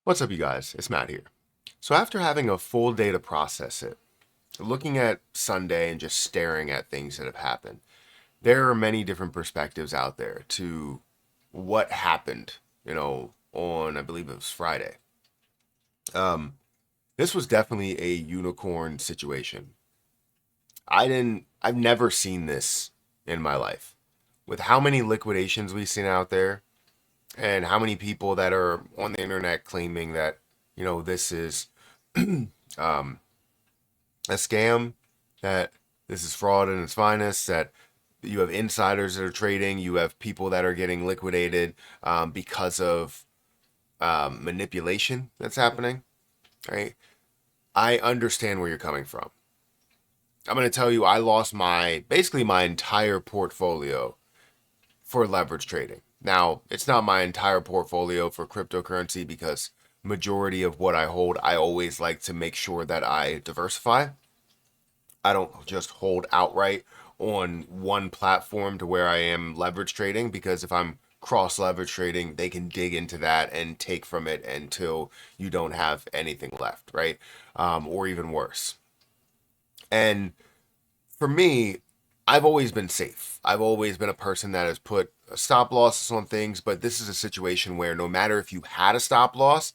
What's up, you guys? It's Matt here. So after having a full day to process it, looking at Sunday and just staring at things that have happened, there are many different perspectives out there to what happened, on, I believe it was Friday. Um, this was definitely a unicorn situation. I've never seen this in my life. With how many liquidations we've seen out there, and how many people that are on the internet claiming that this is um, a scam, that this is fraud in its finest, that you have insiders that are trading, you have people that are getting liquidated because of manipulation that's happening, right? I understand where you're coming from. I'm going to tell you, I lost basically my entire portfolio for leverage trading. Now, it's not my entire portfolio for cryptocurrency because majority of what I hold, I always like to make sure that I diversify. I don't just hold outright on one platform to where I am leverage trading, because if I'm cross leverage trading, they can dig into that and take from it until you don't have anything left, right? Or even worse. And for me, I've always been safe. I've always been a person that has put stop losses on things, but this is a situation where no matter if you had a stop loss,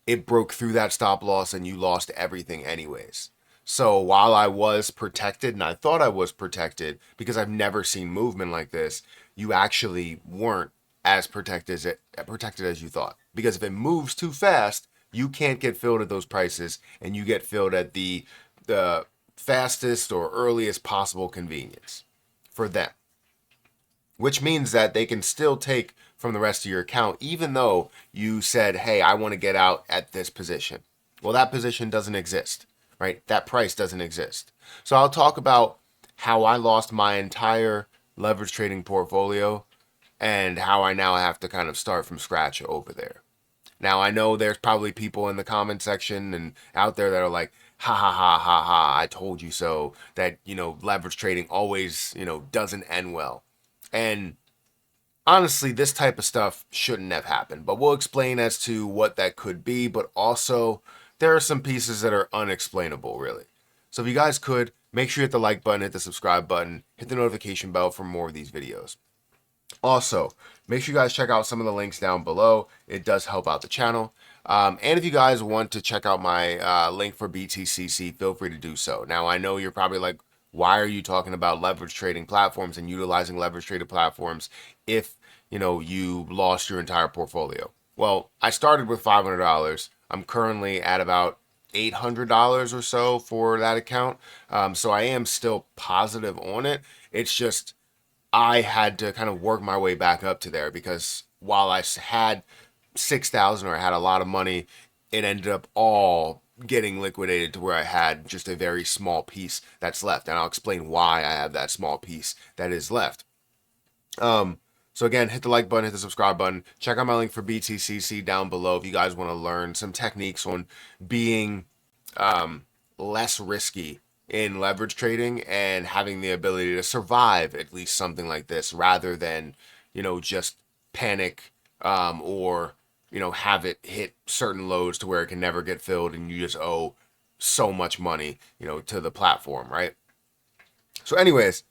it broke through that stop loss and you lost everything anyways. So while I was protected and I thought I was protected because I've never seen movement like this, you actually weren't as protected as you thought. Because if it moves too fast, you can't get filled at those prices and you get filled at the fastest or earliest possible convenience for them, which means that they can still take from the rest of your account, even though you said, hey, I want to get out at this position. Well, that position doesn't exist, right? That price doesn't exist. So I'll talk about how I lost my entire leverage trading portfolio and how I now have to kind of start from scratch over there. Now, I know there's probably people in the comment section and out there that are like, ha ha ha ha ha, I told you so, that, leverage trading always, doesn't end well. And honestly, this type of stuff shouldn't have happened, but we'll explain as to what that could be. But also, there are some pieces that are unexplainable, really. So if you guys could, make sure you hit the like button, hit the subscribe button, hit the notification bell for more of these videos. Also, make sure you guys check out some of the links down below. It does help out the channel. And if you guys want to check out my link for BTCC, feel free to do so. Now, I know you're probably like, why are you talking about leverage trading platforms and utilizing leverage trading platforms if, you lost your entire portfolio? Well, I started with $500. I'm currently at about $800 or so for that account. So I am still positive on it. It's just I had to kind of work my way back up to there because while I had 6,000 or I had a lot of money, it ended up all getting liquidated to where I had just a very small piece that's left. And I'll explain why I have that small piece that is left. So again, hit the like button, hit the subscribe button. Check out my link for BTCC down below if you guys want to learn some techniques on being less risky in leverage trading and having the ability to survive at least something like this rather than, just panic or, have it hit certain lows to where it can never get filled and you just owe so much money, to the platform, right? So anyways,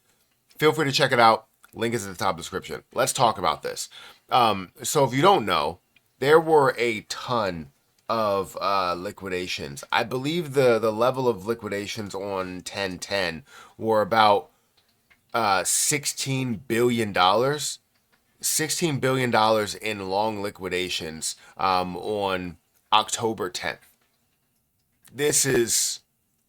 feel free to check it out. Link is at the top of the description. Let's talk about this. So if you don't know, there were a ton of liquidations. I believe the level of liquidations on 1010 were about $16 billion. $16 billion in long liquidations on October 10th. This is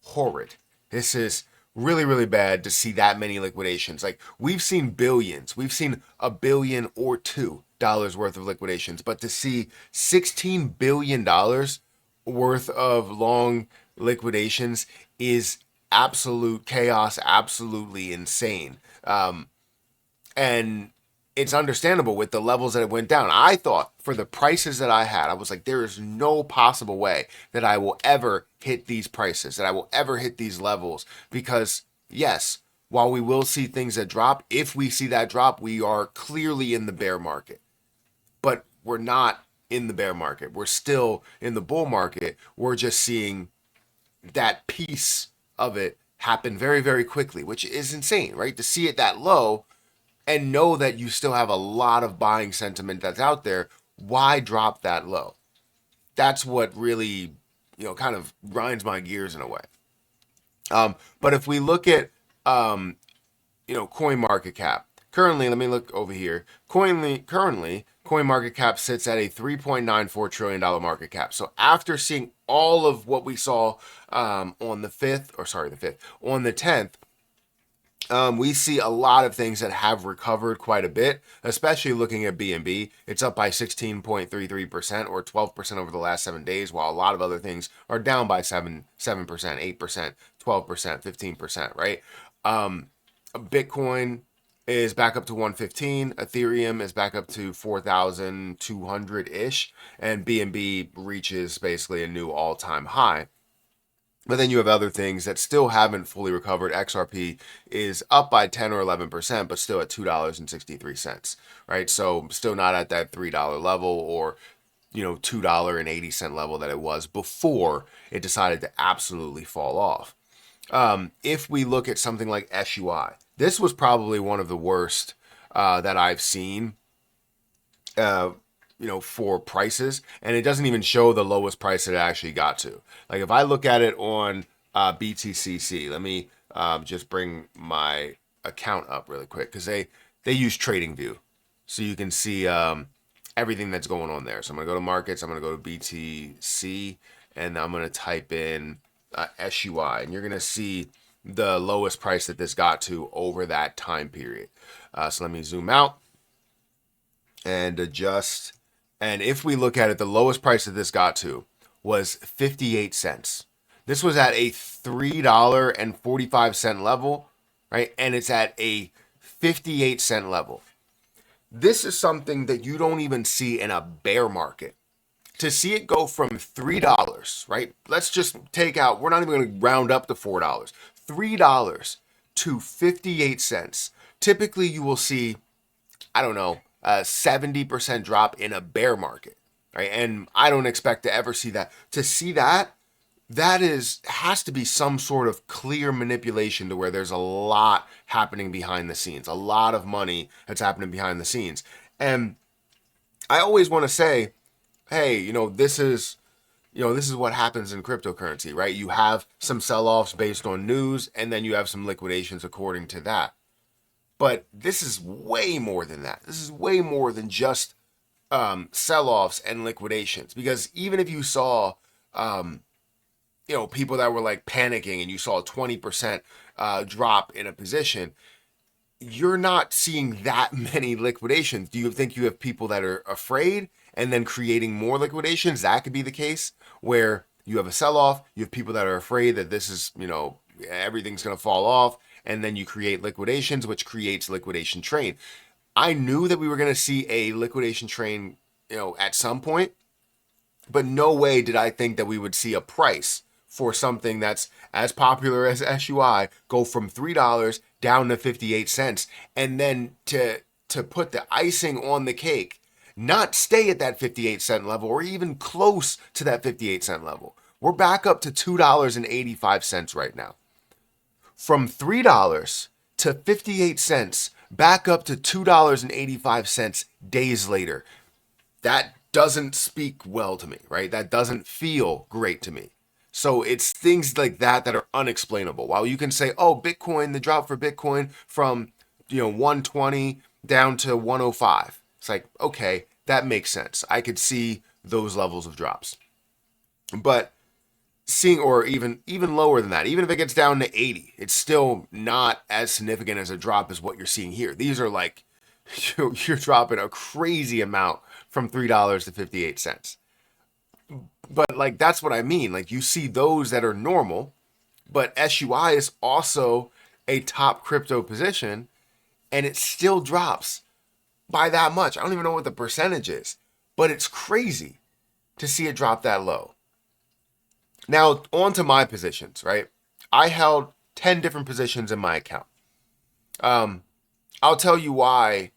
horrid. This is really, really bad to see that many liquidations. Like, we've seen billions. We've seen $1 billion or $2 worth of liquidations. But to see $16 billion worth of long liquidations is absolute chaos, absolutely insane. And it's understandable with the levels that it went down. I thought for the prices that I had, I was like, there is no possible way that I will ever hit these prices, that I will ever hit these levels. Because yes, while we will see things that drop, if we see that drop, we are clearly in the bear market. But we're not in the bear market. We're still in the bull market. We're just seeing that piece of it happen very, very quickly, which is insane, right? To see it that low and know that you still have a lot of buying sentiment that's out there, why drop that low? That's what really, kind of grinds my gears in a way. But if we look at, coin market cap, currently, let me look over here. Currently, coin market cap sits at a $3.94 trillion market cap. So after seeing all of what we saw on the 10th, we see a lot of things that have recovered quite a bit, especially looking at BNB. It's up by 16.33% or 12% over the last 7 days, while a lot of other things are down by 7%, 8%, 12%, 15%, right? Bitcoin is back up to 115, Ethereum is back up to 4,200-ish, and BNB reaches basically a new all-time high. But then you have other things that still haven't fully recovered. XRP is up by 10 or 11%, but still at $2.63, right? So still not at that $3 level or, $2.80 level that it was before it decided to absolutely fall off. If we look at something like SUI, this was probably one of the worst that I've seen, for prices, and it doesn't even show the lowest price it actually got to. Like if I look at it on BTCC, let me just bring my account up really quick because they use TradingView, so you can see everything that's going on there. So I'm gonna go to markets, I'm gonna go to BTC, and I'm gonna type in SUI, and you're gonna see the lowest price that this got to over that time period. So let me zoom out and adjust. And if we look at it, the lowest price that this got to was 58 cents. This was at a $3.45 level, right? And it's at a 58-cent level. This is something that you don't even see in a bear market. To see it go from $3, right? Let's just take out, we're not even going to round up to $4. $3 to 58 cents. Typically, you will see, I don't know, a 70% drop in a bear market, right? And I don't expect to ever see that. To see that has to be some sort of clear manipulation to where there's a lot happening behind the scenes, a lot of money that's happening behind the scenes. And I always want to say, hey, this is what happens in cryptocurrency, right? You have some sell-offs based on news, and then you have some liquidations according to that. But this is way more than that. This is way more than just sell-offs and liquidations. Because even if you saw, people that were like panicking and you saw a 20% drop in a position, you're not seeing that many liquidations. Do you think you have people that are afraid and then creating more liquidations? That could be the case where you have a sell-off, you have people that are afraid that this is, everything's going to fall off, and then you create liquidations, which creates liquidation train. I knew that we were going to see a liquidation train, at some point, but no way did I think that we would see a price for something that's as popular as SUI go from $3 down to 58 cents, and then to put the icing on the cake, not stay at that 58-cent level or even close to that 58-cent level. We're back up to $2.85 right now. From $3 to 58 cents, back up to $2.85 days later. That doesn't speak well to me, right? That doesn't feel great to me. So it's things like that that are unexplainable. While you can say, oh, Bitcoin, the drop for Bitcoin from 120 down to 105. It's like, okay, that makes sense. I could see those levels of drops. But seeing, or even lower than that, even if it gets down to 80, it's still not as significant as a drop as what you're seeing here. These are like, you're dropping a crazy amount from $3 to 58 cents. But like, that's what I mean. Like, you see those that are normal, but SUI is also a top crypto position, and it still drops by that much. I don't even know what the percentage is, but it's crazy to see it drop that low. Now, on to my positions, right? I held 10 different positions in my account. I'll tell you why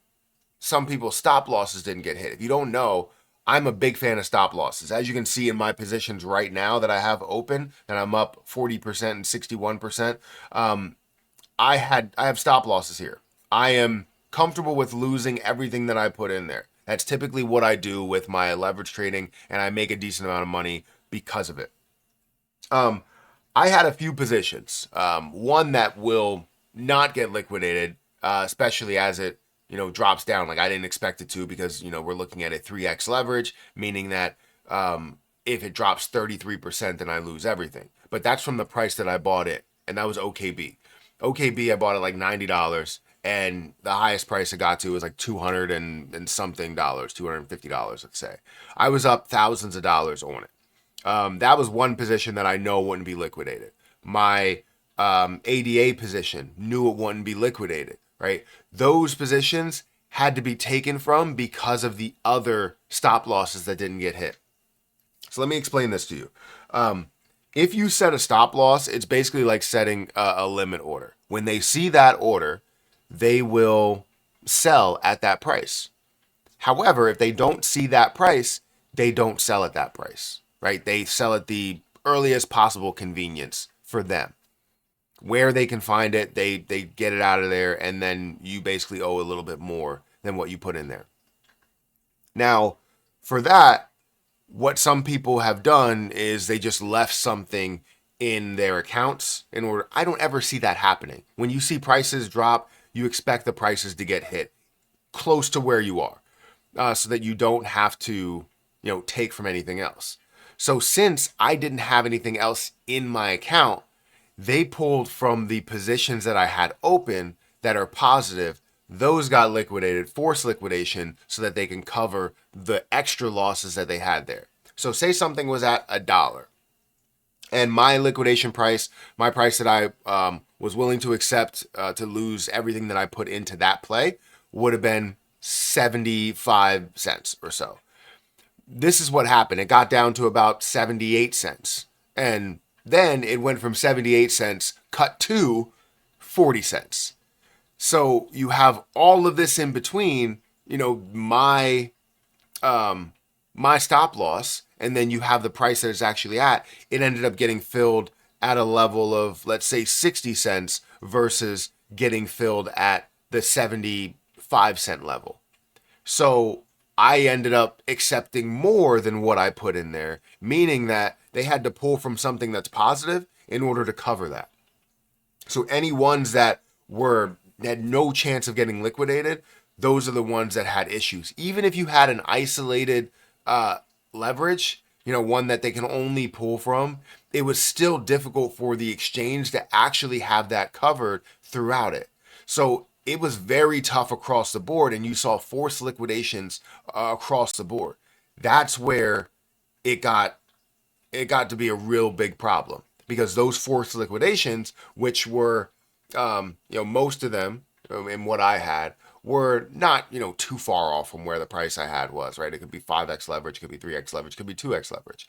some people's stop losses didn't get hit. If you don't know, I'm a big fan of stop losses. As you can see in my positions right now that I have open, and I'm up 40% and 61%. I have stop losses here. I am comfortable with losing everything that I put in there. That's typically what I do with my leverage trading, and I make a decent amount of money because of it. Um, I had a few positions. One that will not get liquidated, especially as it drops down. Like I didn't expect it to because we're looking at a 3x leverage, meaning that if it drops 33%, then I lose everything. But that's from the price that I bought it, and that was OKB. OKB, I bought it like $90, and the highest price it got to was like 200 and something dollars, $250, let's say. I was up thousands of dollars on it. That was one position that I know wouldn't be liquidated. My ADA position knew it wouldn't be liquidated, right? Those positions had to be taken from because of the other stop losses that didn't get hit. So let me explain this to you. If you set a stop loss, it's basically like setting a limit order. When they see that order, they will sell at that price. However, if they don't see that price, they don't sell at that price, right? They sell at the earliest possible convenience for them. Where they can find it, they get it out of there, and then you basically owe a little bit more than what you put in there. Now, for that, what some people have done is they just left something in their accounts in order. I don't ever see that happening. When you see prices drop, you expect the prices to get hit close to where you are, so that you don't have to, take from anything else. So since I didn't have anything else in my account, they pulled from the positions that I had open that are positive. Those got liquidated, forced liquidation, so that they can cover the extra losses that they had there. So say something was at $1, and my liquidation price, my price that I was willing to accept to lose everything that I put into that play, would have been 75 cents or so. This is what happened. It got down to about 78 cents. And then it went from 78 cents cut to 40 cents. So you have all of this in between, my my stop loss, and then you have the price that it's actually at. It ended up getting filled at a level of, let's say, 60 cents versus getting filled at the 75-cent level. So I ended up accepting more than what I put in there, meaning that they had to pull from something that's positive in order to cover that. So any ones that had no chance of getting liquidated, those are the ones that had issues. Even if you had an isolated leverage, one that they can only pull from, it was still difficult for the exchange to actually have that covered throughout it. So it was very tough across the board, and you saw forced liquidations across the board. That's where it got to be a real big problem, because those forced liquidations, which were most of them in what I had, were not too far off from where the price I had was, right? It could be 5x leverage, it could be 3x leverage, it could be 2x leverage.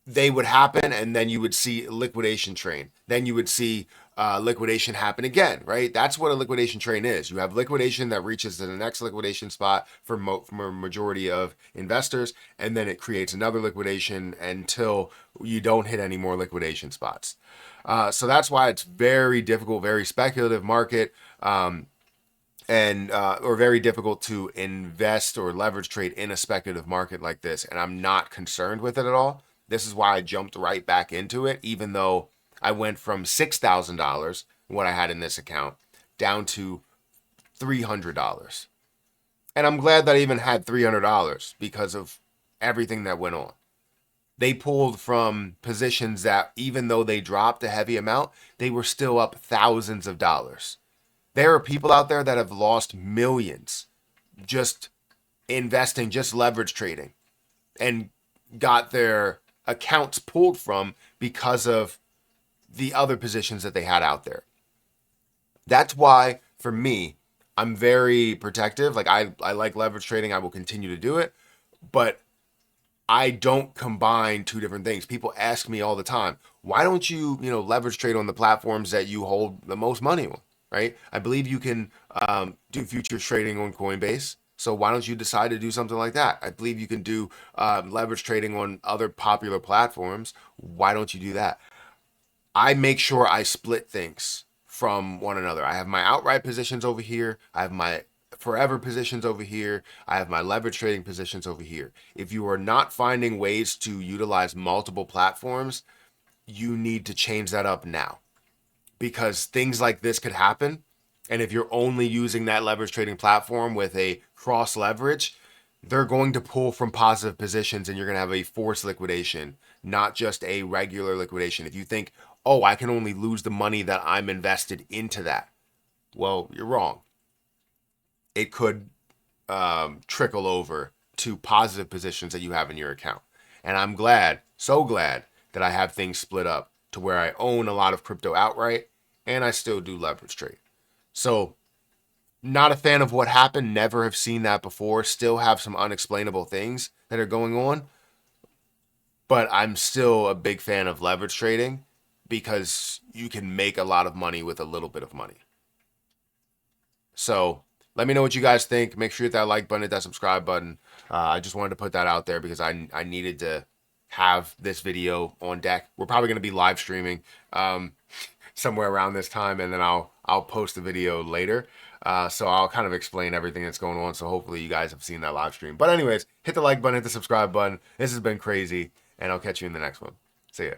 They would happen, and then you would see liquidation train. Then you would see liquidation happen again, right? That's what a liquidation train is. You have liquidation that reaches to the next liquidation spot for a majority of investors, and then it creates another liquidation until you don't hit any more liquidation spots. So that's why it's very difficult, very speculative market, and or very difficult to invest or leverage trade in a speculative market like this. And I'm not concerned with it at all. This is why I jumped right back into it, even though I went from $6,000, what I had in this account, down to $300. And I'm glad that I even had $300 because of everything that went on. They pulled from positions that, even though they dropped a heavy amount, they were still up thousands of dollars. There are people out there that have lost millions just investing, just leverage trading, and got their accounts pulled from because of the other positions that they had out there. That's why, for me, I'm very protective. Like I like leverage trading. I will continue to do it, but I don't combine two different things. People ask me all the time, why don't you, leverage trade on the platforms that you hold the most money on, right? I believe you can do futures trading on Coinbase. So why don't you decide to do something like that? I believe you can do leverage trading on other popular platforms. Why don't you do that? I make sure I split things from one another. I have my outright positions over here. I have my forever positions over here. I have my leverage trading positions over here. If you are not finding ways to utilize multiple platforms, you need to change that up now, because things like this could happen. And if you're only using that leverage trading platform with a cross leverage, they're going to pull from positive positions and you're going to have a forced liquidation, not just a regular liquidation. If you think, oh, I can only lose the money that I'm invested into that, well, you're wrong. It could trickle over to positive positions that you have in your account. And I'm glad, so glad, that I have things split up to where I own a lot of crypto outright and I still do leverage trade. So, not a fan of what happened, never have seen that before, still have some unexplainable things that are going on, but I'm still a big fan of leverage trading because you can make a lot of money with a little bit of money. So let me know what you guys think. Make sure you hit that like button, hit that subscribe button. I just wanted to put that out there because I needed to have this video on deck. We're probably going to be live streaming somewhere around this time, and then I'll post the video later. So I'll kind of explain everything that's going on. So hopefully you guys have seen that live stream. But anyways, hit the like button, hit the subscribe button. This has been crazy, and I'll catch you in the next one. See ya.